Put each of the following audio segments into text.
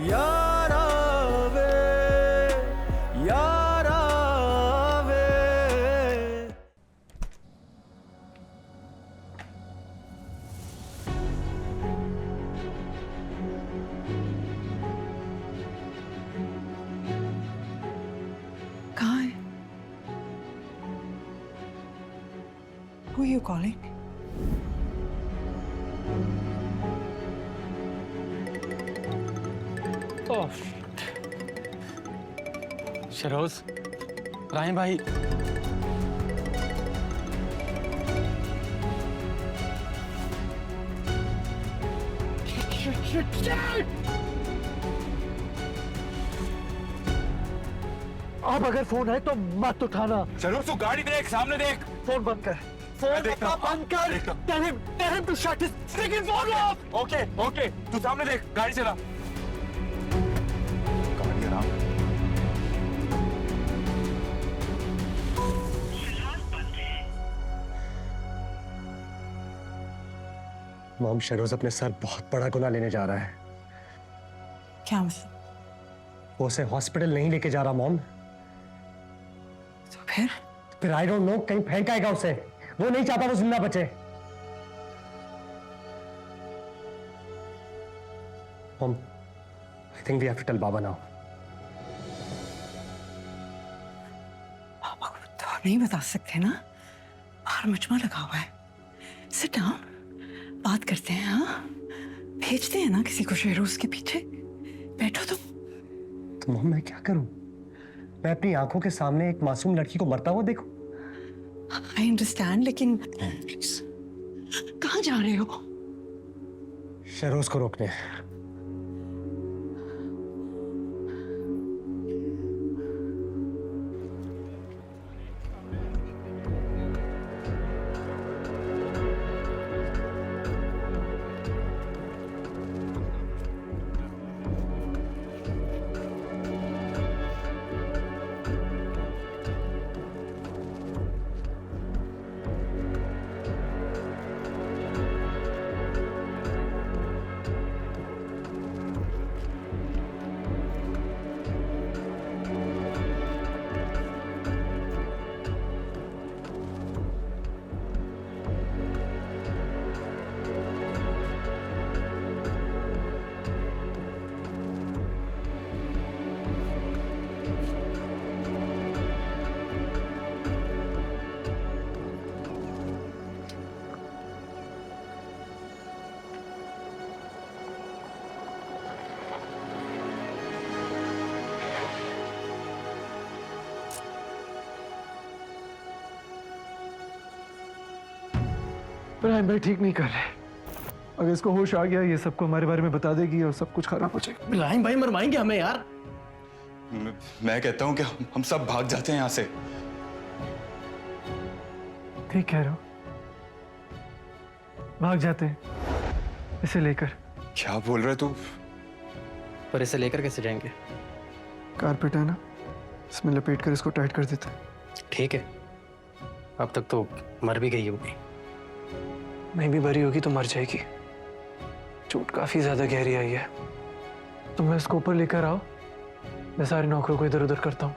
यारा वे यारा वे। कहाँ है? Who are you calling? Sharoz, Rahim भाई। अब अगर फोन है तो मत उठाना। शरोज तू गाड़ी देख, सामने देख। फोन बंद कर। फोन देखता हूं। बंद कर। Tell him to shut his freaking phone off. Okay okay, तू सामने देख, गाड़ी चला। गाड़ी आराम। मॉम, शरोज अपने सर बहुत बड़ा गुनाह लेने जा रहा है। क्या मतलब? वो उसे हॉस्पिटल नहीं लेके जा रहा मॉम। तो फिर आई डोंट नो, कहीं फेंकाएगा उसे। वो नहीं चाहता वो जिंदा बचे। Mom, I think we have to tell baba now. पापा को तो नहीं बता सकते ना, बाहर मचमा लगा हुआ है। सिट डाउन, बात करते हैं। हाँ, भेजते हैं ना किसी को शेरोज के पीछे। बैठो तुम। तो मॉम, मैं क्या करूं? मैं अपनी आंखों के सामने एक मासूम लड़की को मरता हुआ देखूं? आई अंडरस्टैंड, लेकिन कहाँ जा रहे हो? शरोज को रोकने। राहिम भाई ठीक नहीं कर रहे। अगर इसको होश आ गया, ये सबको हमारे बारे में बता देगी और सब कुछ खराब हो जाएगा। राहिम भाई मरवाएंगे हमें यार। मैं कहता हूँ कि हम सब भाग जाते हैं यहाँ से। ठीक कह रहे हो, भाग जाते हैं इसे लेकर। क्या बोल रहे तू? पर इसे लेकर कैसे जाएंगे? कारपेट है ना, इसमें लपेट कर इसको टाइट कर देते हैं। ठीक है, अब तक तो मर भी गई होगी। नहीं भी भरी होगी तो मर जाएगी। चोट काफी ज्यादा गहरी आई है। तुम मैं इसको ऊपर लेकर आओ, मैं सारे नौकरों को इधर उधर करता हूँ।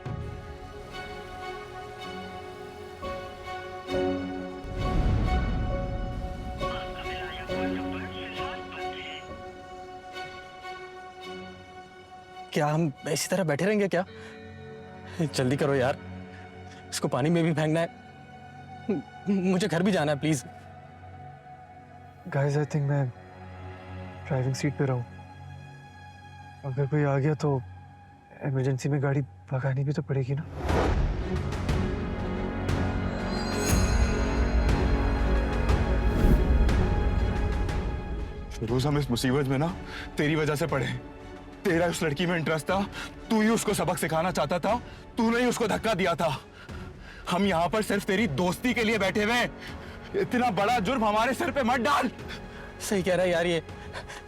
क्या हम इसी तरह बैठे रहेंगे क्या? जल्दी करो यार, इसको पानी में भी फेंकना है। मुझे घर भी जाना है, प्लीज। गाइस, आई थिंक मैं ड्राइविंग सीट पे रहूं। अगर कोई आ गया तो इमरजेंसी में गाड़ी भगानी भी तो पड़ेगी ना। रोज हम इस मुसीबत में ना तेरी वजह से पड़े। तेरा उस लड़की में इंटरेस्ट था, तू ही उसको सबक सिखाना चाहता था, तूने ही उसको धक्का दिया था। हम यहाँ पर सिर्फ तेरी दोस्ती के लिए बैठे हुए। इतना बड़ा जुर्म हमारे सर पे मत डाल। सही कह रहा है यार, ये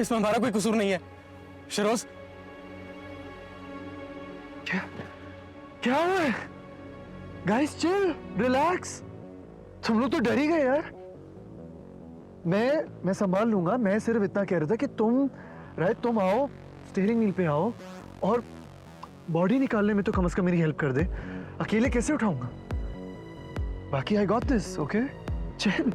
इसमें हमारा कोई कसूर नहीं है। शरोज, क्या क्या हुआ है? Guys chill, relax. तुम लोग तो डर ही गए यार। मैं संभाल लूंगा। मैं सिर्फ इतना कह रहा था कि तुम आओ, स्टीयरिंग व्हील पे आओ और बॉडी निकालने में तो कम से कम मेरी हेल्प कर दे। अकेले कैसे उठाऊंगा? बाकी आई गॉट दिस, ओके? चल।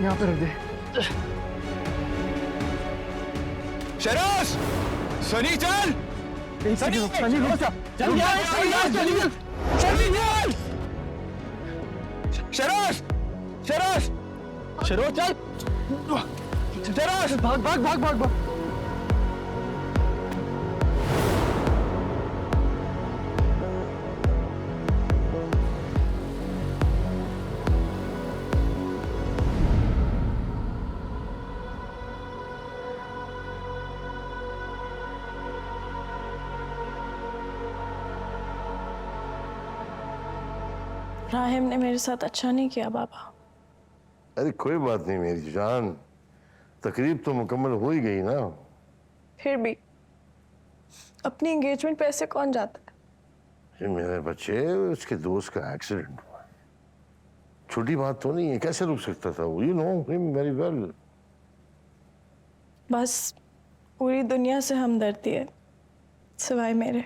यहाँ पे रख दे। शराज, सनी चल। सनी, चल शराज, शराज, शरोज चल। शराज, भाग भाग भाग भाग भाग। राहिम ने मेरे साथ अच्छा नहीं किया बाबा। अरे कोई बात नहीं मेरी जान, तकरीब तो मुकम्मल हो ही गई ना। फिर भी अपनी एंगेजमेंट पे ऐसे कौन जाता है? ये मेरे बच्चे, उसके दोस्त का एक्सीडेंट हुआ है, छोटी बात तो नहीं है, कैसे रुक सकता था वो? You know him very well. बस पूरी दुनिया से हमदर्दी है सिवाय मेरे।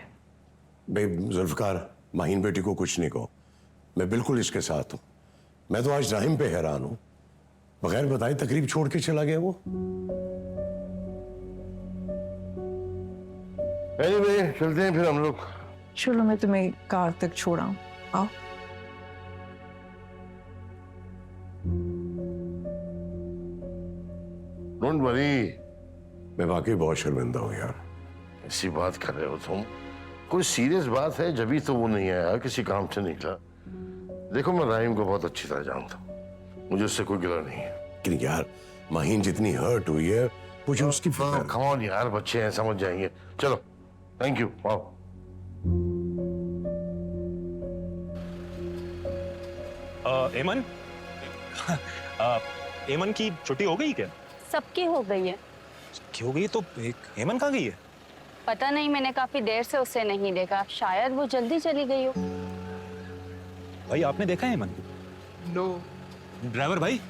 भाई जुल्फकार, माहीन बेटी को कुछ नहीं कहो, मैं बिल्कुल इसके साथ हूं। मैं तो आज राहिम पे हैरान हूं, बगैर बताए तकरीब छोड़ के चला गया वो। एनीवे, चलते हैं फिर हम लोग। चलो मैं तुम्हें कार तक छोड़ा, आओ। Don't worry. मैं वाकई बहुत शर्मिंदा हूं यार। ऐसी बात कर रहे हो तुम? कोई सीरियस बात है जब ही तो वो नहीं आया, किसी काम से निकला। देखो मैं राहिम को बहुत अच्छी तरह जानता हूँ, मुझे उससे कोई गिला नहीं है। लेकिन यार माहीन जितनी हर्ट हुई है मुझे उसकी फिक्र। कम ऑन यार, बच्चे हैं समझ जाएंगे। चलो, थैंक यू। आओ। एमन, एमन की छुट्टी हो गई क्या? सबकी हो गई है। सबकी हो गई तो एक एमन कहाँ गई है? पता नहीं, मैंने काफी देर से उसे नहीं देखा, शायद वो जल्दी चली गई हो। भाई आपने देखा है एमन? नो। ड्राइवर भाई,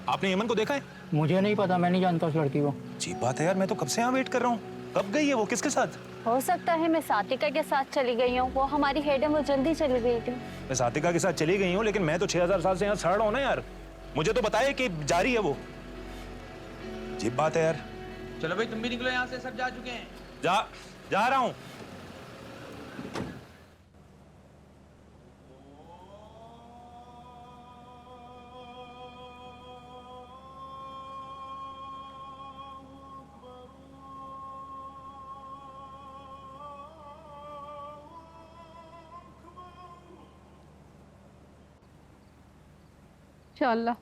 आपने एमन को देखा है? मुझे नहीं पता, मैं नहीं जानता उस लड़की को। अजीब बात है यार, मैं तो कब से यहाँ वेट कर रहा हूँ। कब गई है वो, किसके साथ? हो सकता है मैं सातिका के साथ चली गई हूँ, वो हमारी हेड है, वो जल्दी चली गई थी। मैं सातिका के साथ चली गई हूँ, लेकिन मैं तो 6000 साल से यहाँ सड़ रहा हूँ ना यार। मुझे तो बताया कि जा रही है वो। अजीब बात है यार। चलो भाई तुम भी निकलो यहाँ से, सब जा चुके हैं। जा रहा हूँ। इंशाअल्लाह,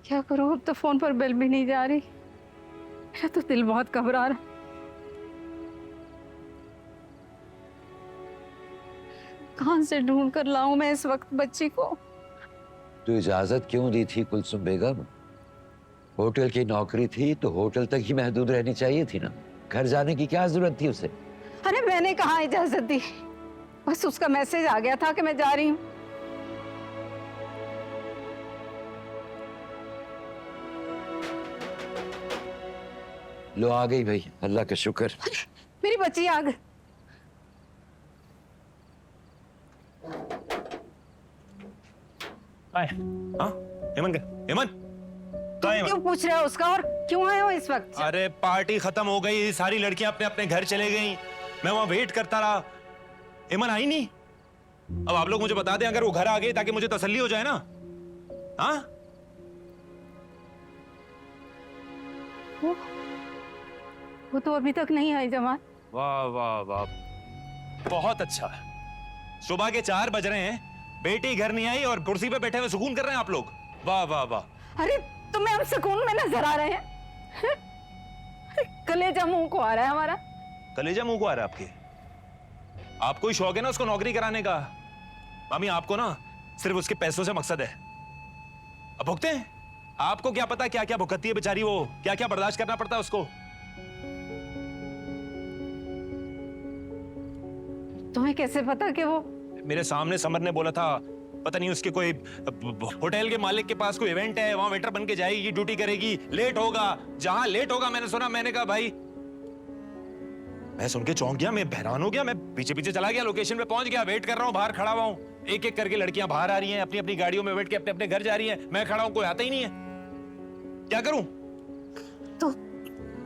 क्या करूँ, अब तो फोन पर बिल भी नहीं जा रही। मेरा तो दिल बहुत घबरा रहा। कहाँ से ढूंढ कर लाऊं मैं इस वक्त बच्ची को? तो इजाजत क्यों दी थी कुलसुम बेगम? होटल की नौकरी थी तो होटल तक ही महदूद रहनी चाहिए थी ना, घर जाने की क्या जरूरत थी उसे? अरे मैंने कहाँ इजाजत दी, बस उसका मैसेज आ गया था कि मैं जा रही हूँ। लो आ गई भाई, अल्लाह का शुक्र। मेरी बच्ची आ गई। हाँ, एमन का, एमन क्यों पूछ रहे हो उसका, और क्यों आए हो इस वक्त? अरे पार्टी खत्म हो गई, सारी लड़कियां अपने अपने घर चले गई, मैं वहां वेट करता रहा, एमन आई नहीं। अब आप लोग मुझे बता दें अगर वो घर आ गई, ताकि मुझे तसल्ली हो जाए ना। हाँ वो तो अभी तक नहीं आई जमाल। वाह वाह वाह, बहुत अच्छा। सुबह के 4 बज रहे हैं, बेटी घर नहीं आई और कुर्सी पे बैठे हुए सुकून कर रहे हैं आप लोग। वाह वाह वाह। अरे तुम्हें हम सुकून में नजर आ रहे हैं? कलेजा मुंह को आ रहा है हमारा। कलेजा मुंह को आ रहा है आपके? आपको ही शौक है ना उसको नौकरी कराने का। मामी आपको ना सिर्फ उसके पैसों से मकसद है। अब भुगते हैं। आपको क्या पता क्या क्या भुगतती है बेचारी, वो क्या क्या बर्दाश्त करना पड़ता है उसको। तुम्हें कैसे पता कि वो? मेरे सामने समर ने बोला था, पता नहीं उसके कोई होटल के मालिक के पास कोई इवेंट है, वहां वेटर बन के जाएगी, ड्यूटी करेगी, लेट होगा। जहां लेट होगा मैंने सुना, मैंने कहा भाई, मैं सुन के चौंक गया, मैं हैरान हो गया, मैं पीछे पीछे चला गया, लोकेशन पे पहुंच गया, वेट कर रहा हूं, बाहर खड़ा हुआ हूं। एक एक करके लड़कियां बाहर आ रही हैं, अपनी अपनी गाड़ियों में बैठ के अपने अपने घर जा रही हैं। मैं खड़ा हूं, कोई आता ही नहीं है। क्या करूं?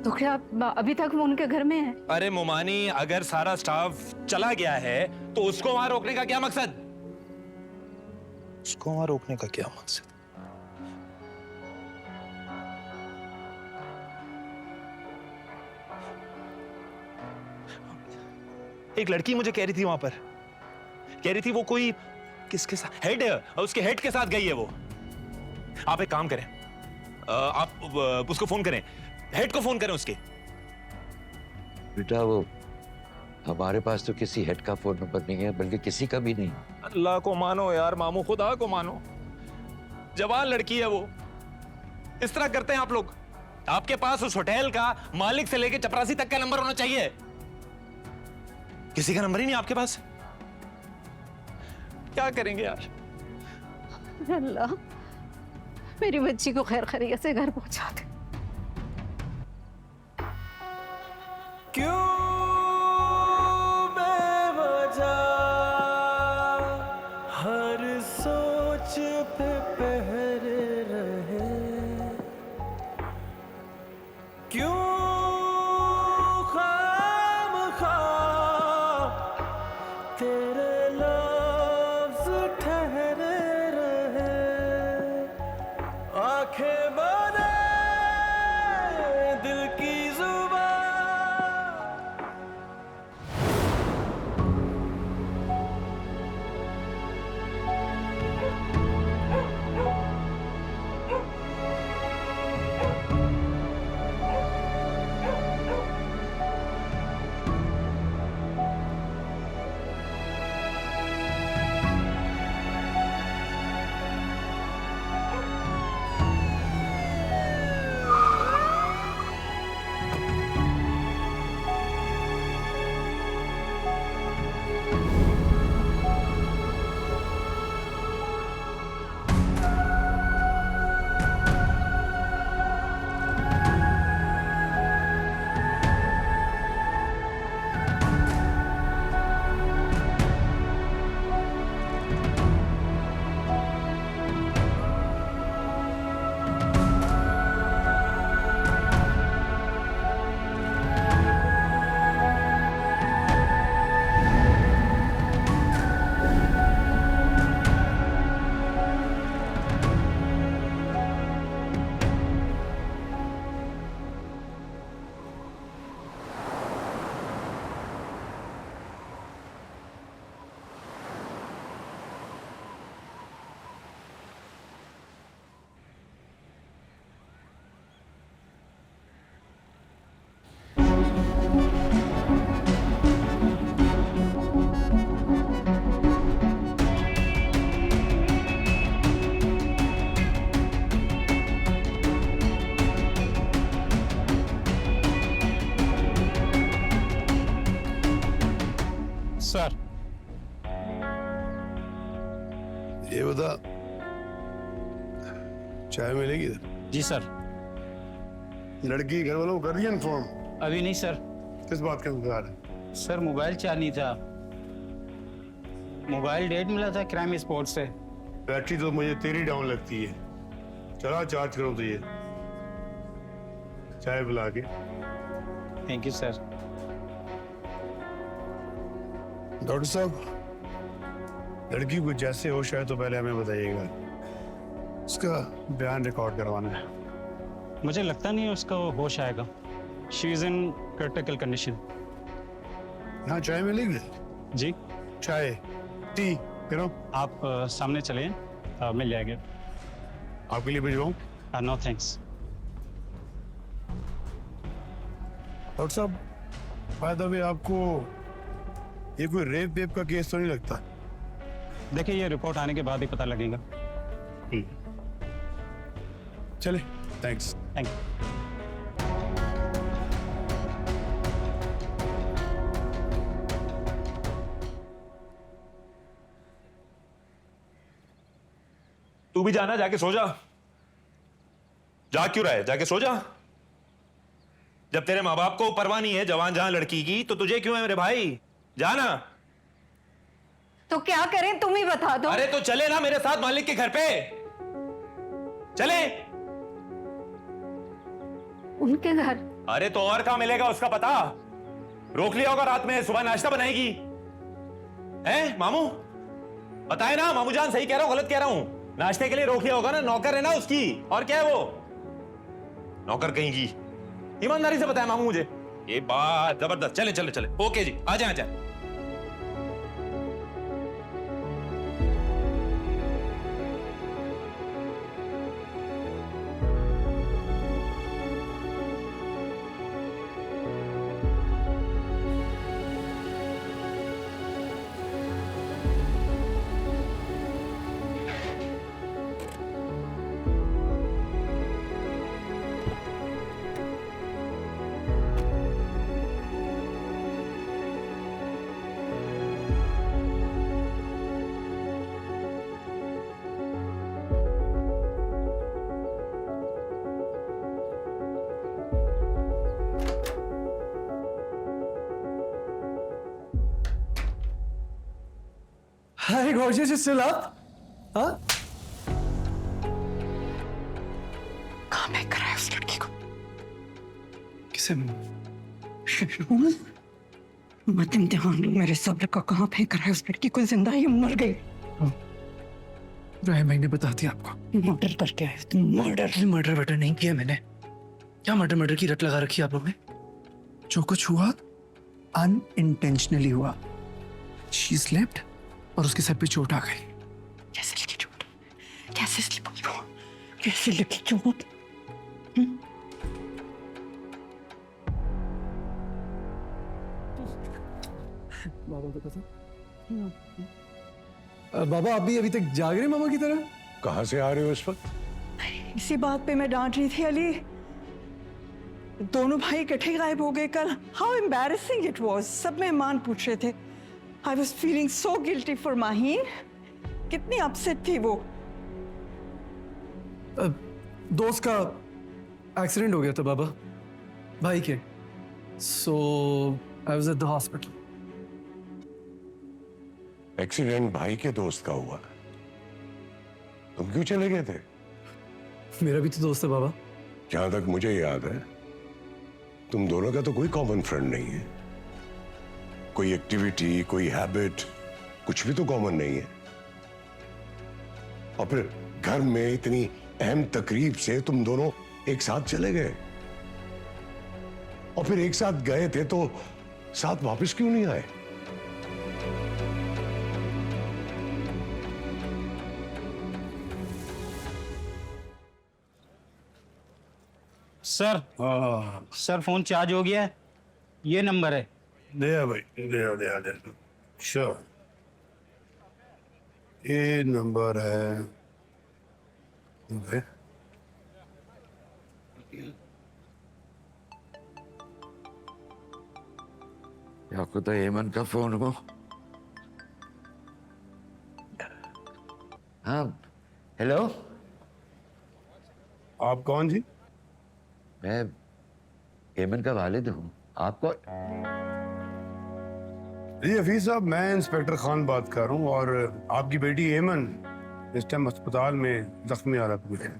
तो क्या अभी तक वो उनके घर में है? अरे मोमानी, अगर सारा स्टाफ चला गया है तो उसको वहां रोकने का क्या मकसद? उसको वहां रोकने का क्या मकसद? एक लड़की मुझे कह रही थी वहां पर, कह रही थी वो कोई किसके साथ, हेड है, उसके हेड के साथ गई है वो। आप एक काम करें, आप उसको फोन करें, हेड को फोन करें उसके। बेटा वो हमारे पास तो किसी हेड का फोन नंबर नहीं है, बल्कि किसी का भी नहीं। अल्लाह को मानो यार मामू, खुदा को मानो, जवान लड़की है वो। इस तरह करते हैं आप लोग? आपके पास उस होटल का मालिक से लेके चपरासी तक का नंबर होना चाहिए। किसी का नंबर ही नहीं आपके पास। क्या करेंगे यार? अल्लाह मेरी बच्ची को खैर खैरियत से घर पहुंचा दे। क्यों बेवजह हर सोच पे पहरे रहे, क्यों खामखा तेरे लफ्ज ठहरे रहे, आंखें बने दिल की जुबान। सर ये बता, चाय मिलेगी इधर? जी सर। लड़की घर वालों को कर दिया इन्फॉर्म? अभी नहीं सर। किस बात का इंतजार है? सर मोबाइल चार्ज नहीं था, मोबाइल डेट मिला था क्राइम स्पॉट से। बैटरी तो मुझे तेरी डाउन लगती है, चला चार्ज करो तो ये चाय पिला के। Thank you sir. डॉक्टर साहब, लड़की को जैसे होश आए तो पहले हमें बताइएगा, उसका बयान रिकॉर्ड करवाना है। मुझे लगता नहीं है उसका होश आएगा। She is in critical condition. यहाँ चाय मिलेगी? जी चाय टी करो। आप सामने चलिए, मिल जाएगा। आपके लिए भिजवाऊं? No thanks. डॉक्टर साहब, बाय द वे आपको ये कोई रेप वेप का केस तो नहीं लगता? देखिए, ये रिपोर्ट आने के बाद ही पता लगेगा। चले, थैंक्स। Thank you. तू भी जाना, जाके सो जा। जा क्यों रहा है? जाके सो जा। जब तेरे माँ बाप को परवाह नहीं है जवान जहां लड़की की, तो तुझे क्यों है मेरे भाई? जाना। तो क्या करें, तुम ही बता दो। अरे तो चले ना मेरे साथ मालिक के घर पे, चले। उनके घर? अरे तो और कहां मिलेगा उसका पता? रोक लिया होगा रात में, सुबह नाश्ता बनाएगी। हैं मामू? बताए ना, मामू जान सही कह रहा हूं गलत कह रहा हूं? नाश्ते के लिए रोक लिया होगा ना, नौकर है ना उसकी। और क्या है वो? नौकर कहीं की। ईमानदारी से बताया मामू मुझे। ये बात जबरदस्त। चले चले चले, ओके जी, आ जाए आ जाए। Hi, gorgeous, you still up? Huh? कहाँ फेंक कर है उस लड़की को? किसे? मत इम्तिहान लो मेरे सब्र का। कहाँ फेंक कर है उस लड़की को? जिंदा ही मर गई। राय, मैंने बता दिया आपको। मर्डर करके आए तुम। मर्डर वर्डर नहीं किया मैंने। क्या मर्डर की रट लगा रखी आप लोग ने? जो कुछ हुआ अनइंटेंशनली हुआ। शी स्लेप्ट और उसके सर पे चोट आ गई। कैसे लगी चोट? कैसे लगी चोट? बाबा, आप भी अभी तक जाग रहे मामा की तरह? कहाँ से आ रहे हो इस वक्त? इसी बात पे मैं डांट रही थी अली। दोनों भाई इकट्ठे गायब हो गए कल। How embarrassing it was. सब मेहमान पूछ रहे थे। I was feeling so guilty for Maheen. कितनी अपसेट थी वो। दोस्त का एक्सीडेंट हो गया था बाबा, भाई के। So I was at the hospital. Accident भाई के दोस्त का हुआ? तुम क्यों चले गए थे? मेरा भी तो दोस्त है बाबा। जहां तक मुझे याद है, तुम दोनों का तो कोई कॉमन फ्रेंड नहीं है। कोई एक्टिविटी, कोई हैबिट, कुछ भी तो कॉमन नहीं है। और फिर घर में इतनी अहम तकरीब से तुम दोनों एक साथ चले गए। और फिर एक साथ गए थे तो साथ वापस क्यों नहीं आए? सर फोन चार्ज हो गया है। ये नंबर है। दे भाई, दे। श्योर, ये नंबर है। या खुदा एमन का फोन हो? हाँ, हेलो। आप कौन जी? मैं एमन का वालिद हूँ। आपको? जी हफीज साहब, मैं इंस्पेक्टर खान बात कर रहा हूँ और आपकी बेटी एमन इस टाइम अस्पताल में जख्मी हालत में है।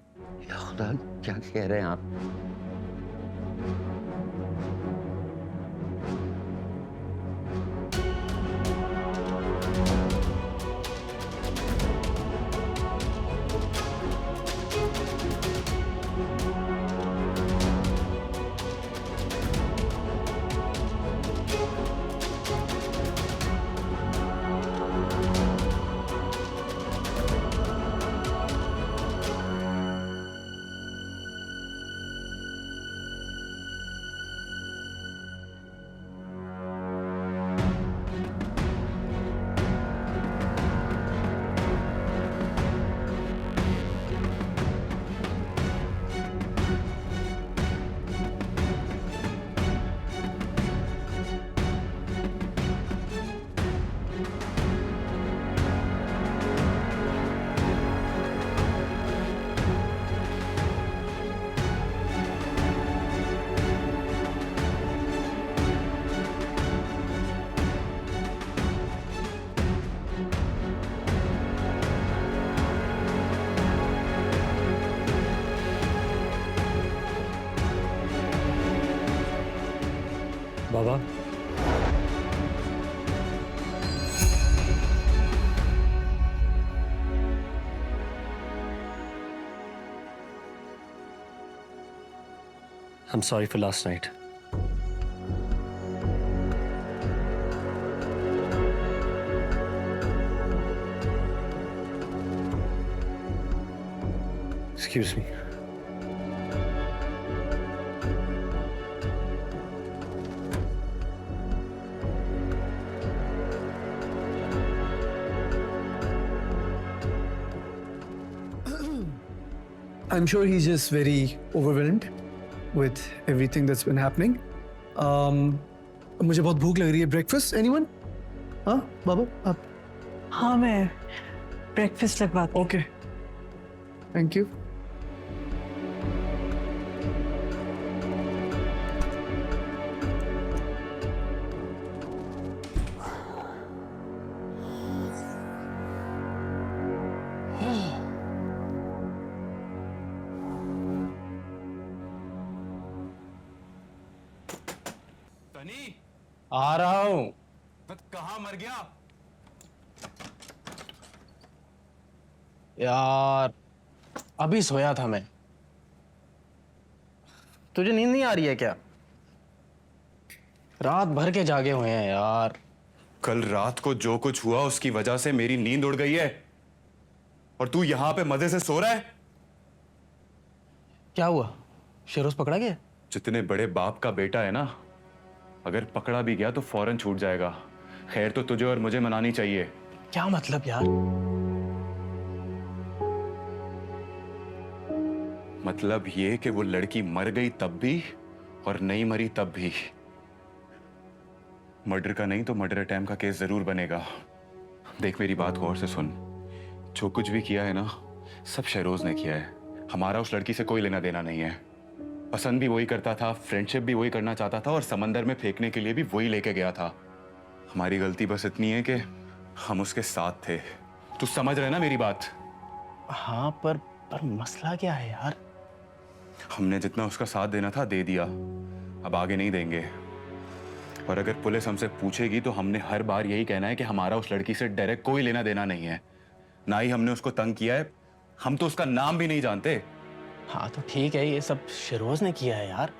या खुदा, क्या कह रहे हैं आप? बाबा, I'm sorry for last night. Excuse me. I'm sure he's just very overwhelmed with everything that's been happening. मुझे बहुत भूख लग रही है. Breakfast? Anyone? हाँ, बाबा, आप? हाँ, मैं ब्रेकफास्ट लगवाती हूँ. Okay. Thank you. तनी, आ रहा हूं. कहाँ मर गया? यार, अभी सोया था मैं. तुझे नींद नहीं आ रही है क्या? रात भर के जागे हुए हैं यार. कल रात को जो कुछ हुआ उसकी वजह से मेरी नींद उड़ गई है और तू यहां पे मजे से सो रहा है. क्या हुआ? शेरोज पकड़ा गया? जितने बड़े बाप का बेटा है ना, अगर पकड़ा भी गया तो फौरन छूट जाएगा. खैर तो तुझे और मुझे मनानी चाहिए. क्या मतलब यार? मतलब ये कि वो लड़की मर गई तब भी और नहीं मरी तब भी. मर्डर का नहीं तो मर्डर अटेम्प्ट का केस जरूर बनेगा. देख मेरी बात गौर से सुन. जो कुछ भी किया है ना, सब शहरोज ने किया है. हमारा उस लड़की से कोई लेना देना नहीं है. पसंद भी वही करता था, फ्रेंडशिप भी वही करना चाहता था और समंदर में फेंकने के लिए भी वही लेके गया था. हमारी गलती बस इतनी है कि हम उसके साथ थे. तू समझ रहे ना मेरी बात? हाँ, पर मसला क्या है यार? हमने जितना उसका साथ देना था दे दिया. अब आगे नहीं देंगे. और अगर पुलिस हमसे पूछेगी तो हमने हर बार यही कहना है कि हमारा उस लड़की से डायरेक्ट कोई लेना देना नहीं है. ना ही हमने उसको तंग किया है. हम तो उसका नाम भी नहीं जानते. हाँ तो ठीक है, ये सब शेरोज ने किया है यार.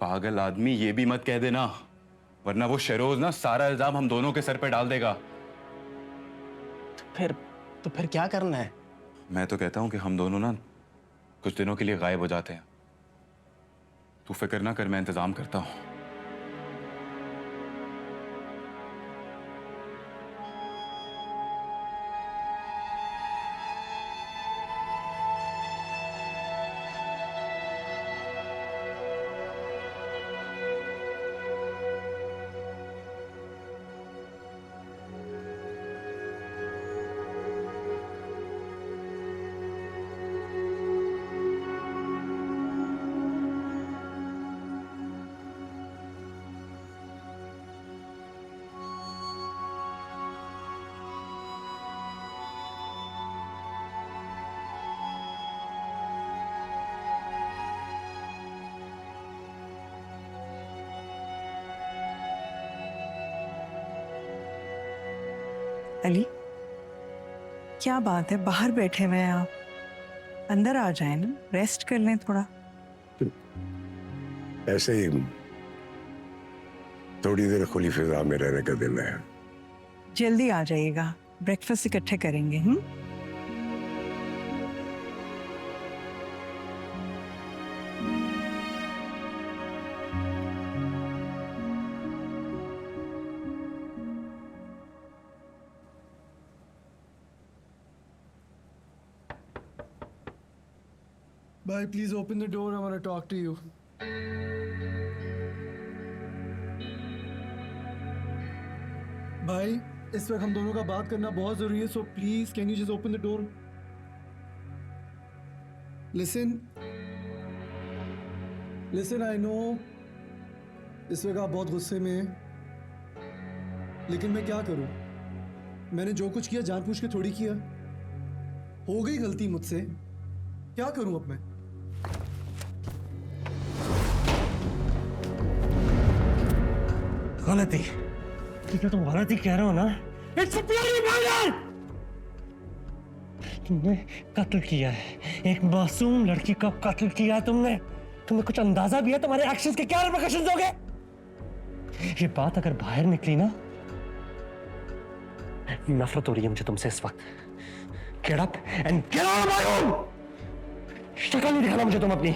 पागल आदमी, ये भी मत कह देना, वरना वो शेरोज ना सारा इल्जाम हम दोनों के सर पे डाल देगा. तो फिर क्या करना है? मैं तो कहता हूं कि हम दोनों ना कुछ दिनों के लिए गायब हो जाते हैं. तू फिक्र ना कर, मैं इंतजाम करता हूं. अली, क्या बात है, बाहर बैठे हुए हैं आप? अंदर आ जाए ना, रेस्ट कर लें थोड़ा. ऐसे ही थोड़ी देर खुली फिजा में रहने का दिल है. जल्दी आ जाइएगा, ब्रेकफास्ट इकट्ठे करेंगे. हम Bhai, please open the door. I want to talk to you. भाई, इस वक्त हम दोनों का बात करना बहुत जरूरी है. So please, can you just open the door? Listen. Listen, I know. इस वक्त आप बहुत गुस्से में हैं. लेकिन मैं क्या करूं? मैंने जो कुछ किया जानबूझ के थोड़ी किया. हो गई गलती मुझसे. क्या करूं अब मैं? गलती ठीक है, तुम गलती कह रहे हो ना. It's a bloody murder. तुमने कत्ल किया है, एक मासूम लड़की का कत्ल किया है तुमने. तुम्हें कुछ अंदाजा भी है तुम्हारे एक्शंस के क्या रिपरकशंस होंगे? ये बात अगर बाहर निकली ना, नफरत हो रही है मुझे तुमसे इस वक्त. Get up and get out of my room. शक्ल नहीं दिखाना मुझे तुम अपनी.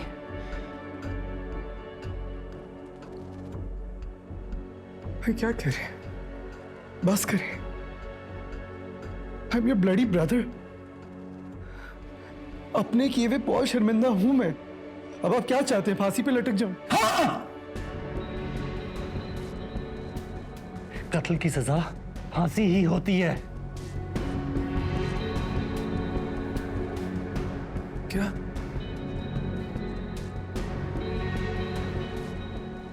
भाई क्या कह रहे? बस करें. I'm your bloody brother. अपने किए हुए बहुत शर्मिंदा हूं मैं. अब आप क्या चाहते हैं? फांसी पे लटक जाऊं? हाँ! कत्ल की सजा फांसी ही होती है. क्या?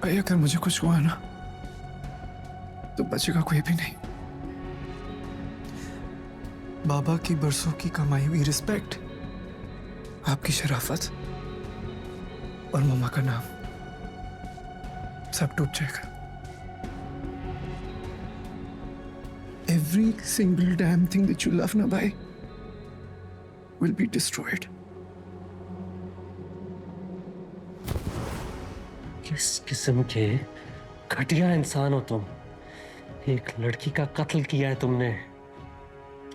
भाई अगर मुझे कुछ हुआ ना तो बचेगा कोई भी नहीं. बाबा की बरसों की कमाई हुई रिस्पेक्ट, आपकी शराफत और मम्मा का नाम सब डूब जाएगा. Every single damn thing that you love, na bhai, will be destroyed. किस किस्म के घटिया इंसान हो तुम. एक लड़की का कत्ल किया है तुमने.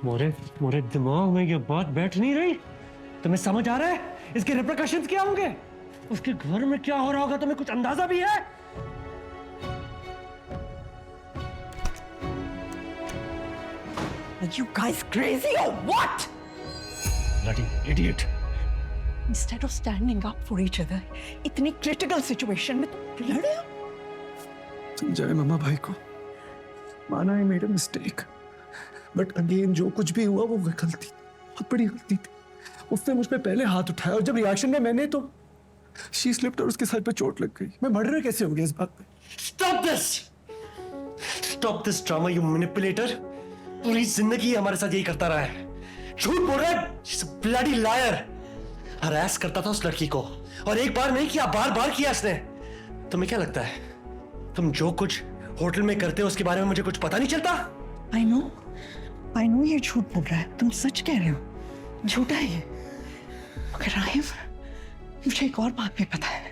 मोरे दिमाग में ये बात बैठ नहीं रही. तुम्हें समझ आ रहा है इसके रिपरकशंस क्या होंगे? उसके घर में क्या हो रहा होगा तुम्हें कुछ अंदाजा भी है? Are you guys crazy or what? Bloody idiot. Instead of standing up for each other, इतनी critical situation में तुम लड़े हो? समझाए मम्मा भाई को. माना I made a mistake. But again जो कुछ भी हुआ वो गलती, बहुत बड़ी गलती थी. उसने मुझ पे पहले हाथ उठाया और जब रिएक्शन में मैंने तो she slipped और उसके सर पे चोट लग गई. मैं मर्डर कैसे हो गया इस बात पे? Stop this! Stop this drama, you manipulator. पूरी जिंदगी हमारे साथ यही करता रहा है. झूठ बोल रहा है. She's a bloody liar. Harass करता था उस लड़की को और एक बार नहीं किया, बार बार किया इसने. तुम्हें क्या लगता है तुम जो कुछ होटल में करते हो उसके बारे में मुझे कुछ पता नहीं चलता? I know ये झूठ बोल रहा है. तुम सच कह रहे हो. झूठा है ये. मगर राहिम, मुझे एक और बात भी पता है.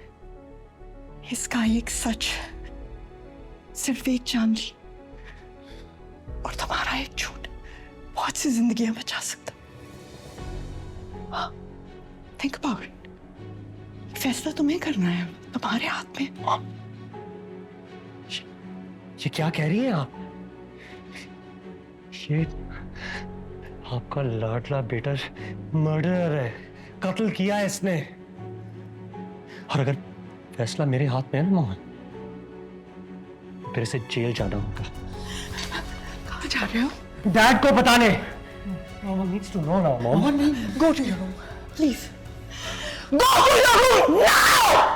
इसका एक सच सिर्फ एक चांदी और तुम्हारा एक झूठ बहुत सी जिंदगियां बचा सकता. Think about it. फैसला तुम्हें करना है, तुम्हारे हाथ में. ये क्या कह रही हैं आप? ये आपका लाडला बेटा मर्डरर है. कत्ल किया है इसने. और अगर फैसला मेरे हाथ में है ना मोहन, फिर इसे जेल जाना होगा. कहाँ जा रहे हो? डैड को बताने. Mama needs to know now, Mom. Mom, go to your room, please. Go to your room now!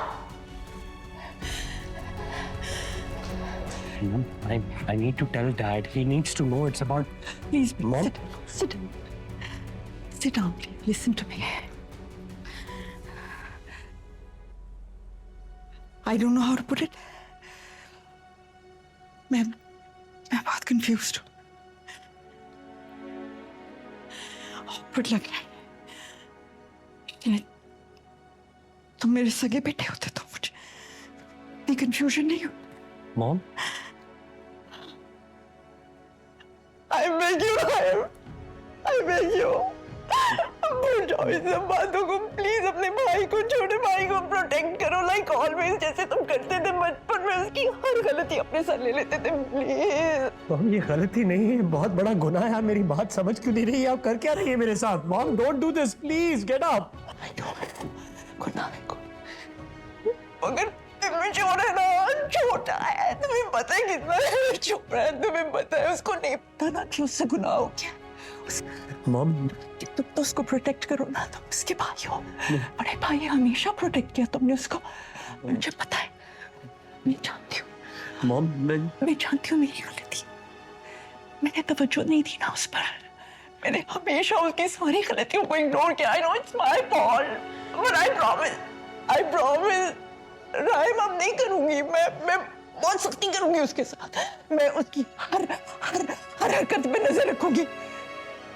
I need to tell Dad. He needs to know it's about. Please, Mom? sit down. Sit down, please. Listen to me. I don't know how to put it. मैं बहुत confused हूँ. Awkward लग रहा है. तुम मेरे सगे बेटे होते तो मुझे इतनी confusion नहीं हो. Mom? I beg you, I beg you. भूल जाओ इन सब बातों को प्लीज. अपने भाई को, छोटे भाई को प्रोटेक्ट करो लाइक ऑलवेज, जैसे तुम करते थे बचपन में. उसकी हर गलती अपने सर ले लेते थे. प्लीज मॉम, ये गलती नहीं है, बहुत बड़ा गुनाह है. मेरी बात समझ क्यों नहीं रही? आप कर क्या रही है मेरे साथ? Mom, don't do this, please get up. मगर इमेच्योर है ना, छोटा है, तुम्हें पता है कितना छोटा है, तुम्हें पता है उसको नहीं पता ना कि उससे गुनाह हो क्या। मॉम तुम तो उसको प्रोटेक्ट करो ना, तुम उसके भाई हो, बड़े भाई हमेशा प्रोटेक्ट किया तुमने उसको। मुझे पता है, मैं जानती हूँ मॉम, मैं जानती हूँ मेरी गलती, मैंने तवज्जो नहीं दी ना उस पर, मैंने हमेशा उसकी सारी गलतियों को इग्नोर किया। I know it's my fault, but I promise rhyme अब नहीं करूंगी। मैं बहुत सख्ती करूंगी उसके साथ, मैं उसकी हर हरकत पे नजर रखूंगी।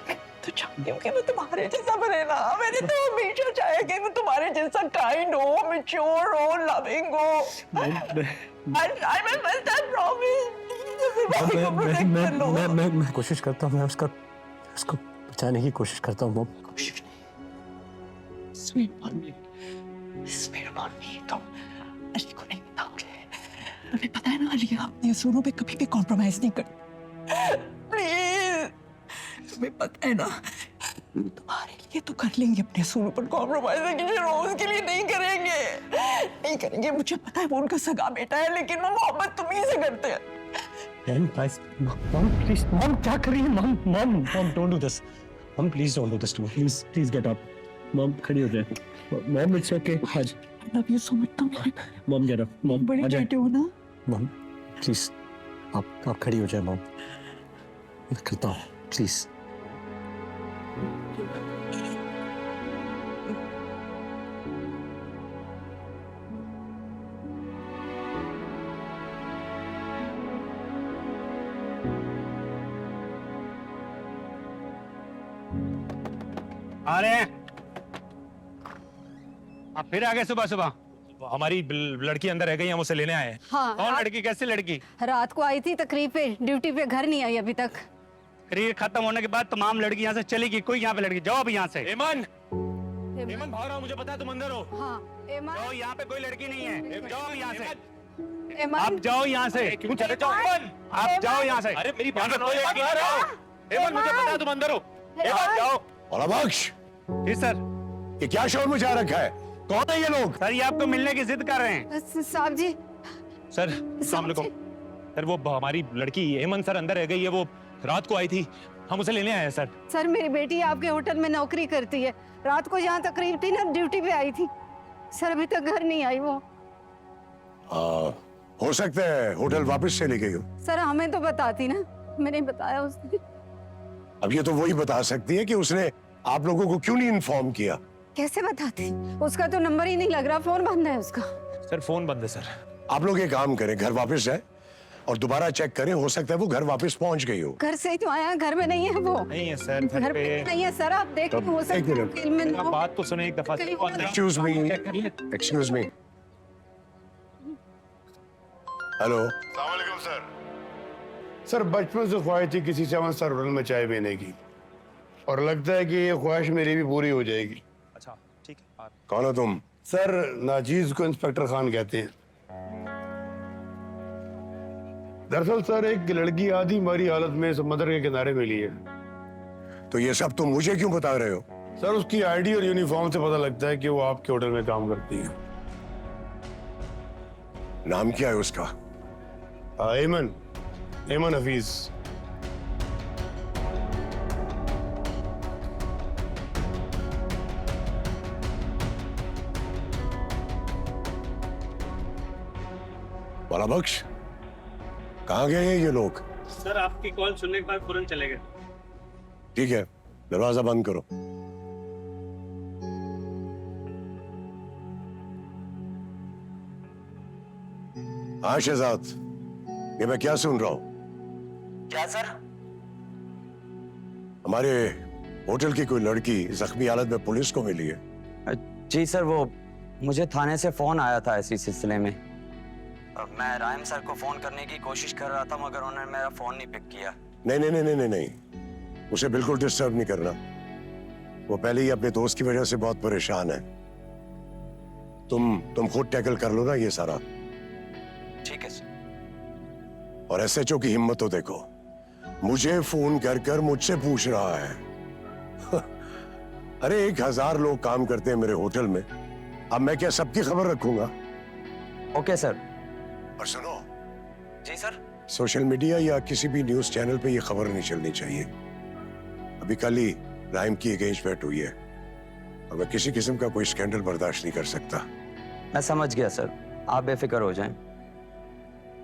मैं तो चाहती हूँ कि मैं तुम्हारे जैसा बने ना, मैंने तो हमेशा चाहा कि मैं तुम्हारे जैसा काइंड हो, मैच्योर हो, लविंग हो। I will best, I promise. मैं कोशिश करता हूँ, मैं उसको बचाने की कोशिश करता हूँ मॉम। कोशिश नहीं, swear upon me, तुम अली को नहीं बताओगे। तुम्हें पता है ना अली अपने असूलों पे कभी भी कॉम्प्रोमाइज नहीं करती। प्लीज, तुम्हें पता है ना तुम्हारे लिए तो कर लेंगे अपने असूलों पर कॉम्प्रोमाइज, लेकिन रोज के लिए नहीं करेंगे। मुझे पता है वो उनका सगा बेटा है, लेकिन वो मोहब्बत तुम्हीं से करते हैं। मॉम प्लीज, मॉम क्या कर रही है mom don't do this, mom please don't do this to me, please get up mom, खड़ी हो जाए मॉम, इट्स ओके आज I love you so much, mom get up mom, बड़े बेटे हो ना मॉम प्लीज आप खड़ी हो जाए मॉम, मैं करता हूँ प्लीज। आ रहे हैं आप फिर आ गए सुबह सुबह। हमारी लड़की अंदर रह गई, हम उसे लेने आए हैं। हाँ, कौन लड़की, कैसी लड़की? रात को आई थी तकरीब पे, ड्यूटी पे घर नहीं आई अभी तक। करियर खत्म होने के बाद तमाम लड़की यहाँ से चली गई, कोई यहाँ पे लड़की, जाओ अभी यहाँ से। एमन भाग रहा हूँ, मुझे पता है तुम अंदर हो। हाँ, जाओ, यहाँ पे कोई लड़की नहीं है, जाओ यहाँ से, एमन, आप जाओ यहाँ से, क्यों चले जाओ? आप जाओ यहाँ से। अरे मेरी बात सुनो, एमन मुझे पता है तुम अंदर हो, एमन जाओ। और बख्श, जी सर। ये क्या शोर मचा रखा है? कौन है ये लोग? सर ये आपको मिलने की जिद कर रहे हैं। साहब जी। सर अस्सलाम वालेकुम। सर वो हमारी लड़की एमन सर अंदर रह गई है, वो रात को आई थी, हम उसे लेने आए हैं सर। सर मेरी बेटी आपके होटल में नौकरी करती है, रात को यहाँ तकरीब थी ना, ड्यूटी पे आई थी। सर अभी तक घर नहीं आई वो। हो सकता है होटल वापस चली गई हो। सर हमें तो बताती ना, मैंने बताया उसने। अब ये तो वही बता सकती है कि उसने आप लोगों को क्यों नहीं इन्फॉर्म किया। कैसे बताती? उसका तो नंबर ही नहीं लग रहा, फोन बंद है उसका। सर फोन बंद है सर। आप लोग एक काम करें, घर वापस जाए और दोबारा चेक करें, हो सकता है वो घर वापस पहुंच गई हो। घर से ही तो आया, घर में नहीं है वो। नहीं है सर, घर पे नहीं है सर, आप देख हो सकता है फिल्म में ना हो। बात तो सुने एक दफा। Excuse me, hello. अस्सलामुअलैकुम सर। सर बचपन से ख्वाहिश थी किसी से सर होटल में चाय पीने की, और लगता है कि ये ख्वाहिश मेरी भी पूरी हो जाएगी। अच्छा ठीक है। कौन हो तुम? सर नाजीज को इंस्पेक्टर खान कहते हैं। दरअसल सर एक लड़की आधी मरी हालत में समुद्र के किनारे मिली है। तो ये सब तुम मुझे क्यों बता रहे हो? सर उसकी आईडी और यूनिफॉर्म से पता लगता है कि वो आपके होटल में काम करती है। नाम क्या है उसका? एमन हफीज। वाला बख्श, कहाँ गए हैं ये लोग? सर आपकी कॉल सुनने के बाद तुरंत चले गए। ठीक है, दरवाजा बंद करो। हाँ शहजाद, ये मैं क्या सुन रहा हूँ? क्या सर? हमारे होटल की कोई लड़की जख्मी हालत में पुलिस को मिली है। जी सर, वो मुझे थाने से फोन आया था इसी सिलसिले में। मैं रायम सर को फोन करने की कोशिश कर रहा था, मगर उन्होंने मेरा फोन नहीं पिक किया। नहीं, उसे बिल्कुल डिस्टर्ब नहीं करना। वो पहले ही अपने दोस्त की वजह से बहुत परेशान है। तुम खुद टैकल कर लो ना ये सारा। ठीक है सर। और एसएचओ की हिम्मत तो देखो, मुझे फोन कर मुझसे पूछ रहा है। अरे 1000 लोग काम करते हैं मेरे होटल में, अब मैं क्या सबकी खबर रखूंगा? Okay sir. और सुनो, जी सर। सोशल मीडिया या किसी भी न्यूज चैनल पे ये खबर नहीं चलनी चाहिए। अभी कल ही राइम की एंगेजमेंट हुई है और मैं किसी किस्म का कोई स्कैंडल बर्दाश्त नहीं कर सकता। मैं समझ गया सर, आप बेफिक्र हो जाएं।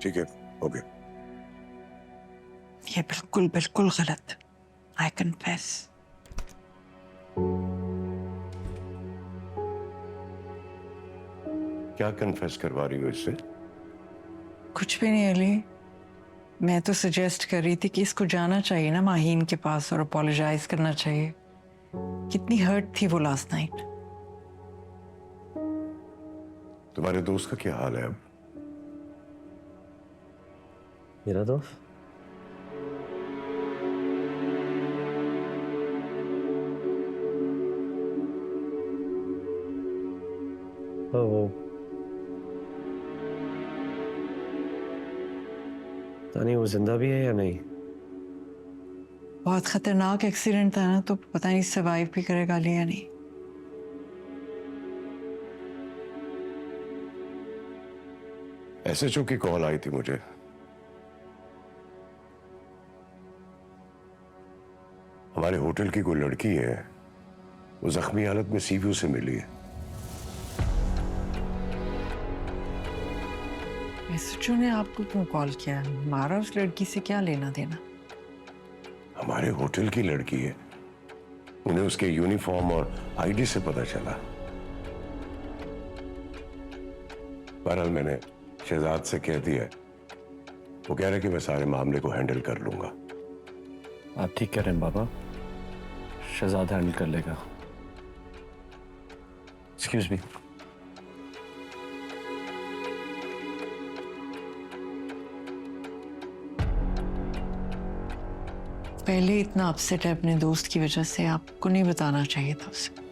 ठीक है, ओके। ये बिल्कुल बिल्कुल गलत। I confess. क्या कन्फेस करवा रही हो इससे? कुछ भी नहीं अली, मैं तो सजेस्ट कर रही थी कि इसको जाना चाहिए ना माहीन के पास और अपोलोजाइज करना चाहिए। कितनी हर्ट थी वो लास्ट नाइट। तुम्हारे दोस्त का क्या हाल है अब? मेरा दोस्त? वो पता नहीं वो जिंदा भी है या नहीं। बहुत खतरनाक एक्सीडेंट था ना, तो पता नहीं सर्वाइव भी करेगा या नहीं। एसएचओ की कॉल आई थी मुझे। हमारे होटल की कोई लड़की है, वो जख्मी हालत में सीव्यू से मिली है। एसएचओ ने आपको क्यों कॉल किया? हमारा उस लड़की से क्या लेना देना? हमारे होटल की लड़की है, उन्हें उसके यूनिफॉर्म और आईडी से पता चला। बहरहाल मैंने शहजाद से कह दिया, वो कह रहे कि मैं सारे मामले को हैंडल कर लूंगा। आप ठीक कह रहे हैं बाबा, शहजाद हैंडल कर लेगा। Excuse me. पहले इतना अपसेट है अपने दोस्त की वजह से, आपको नहीं बताना चाहिए था उसे।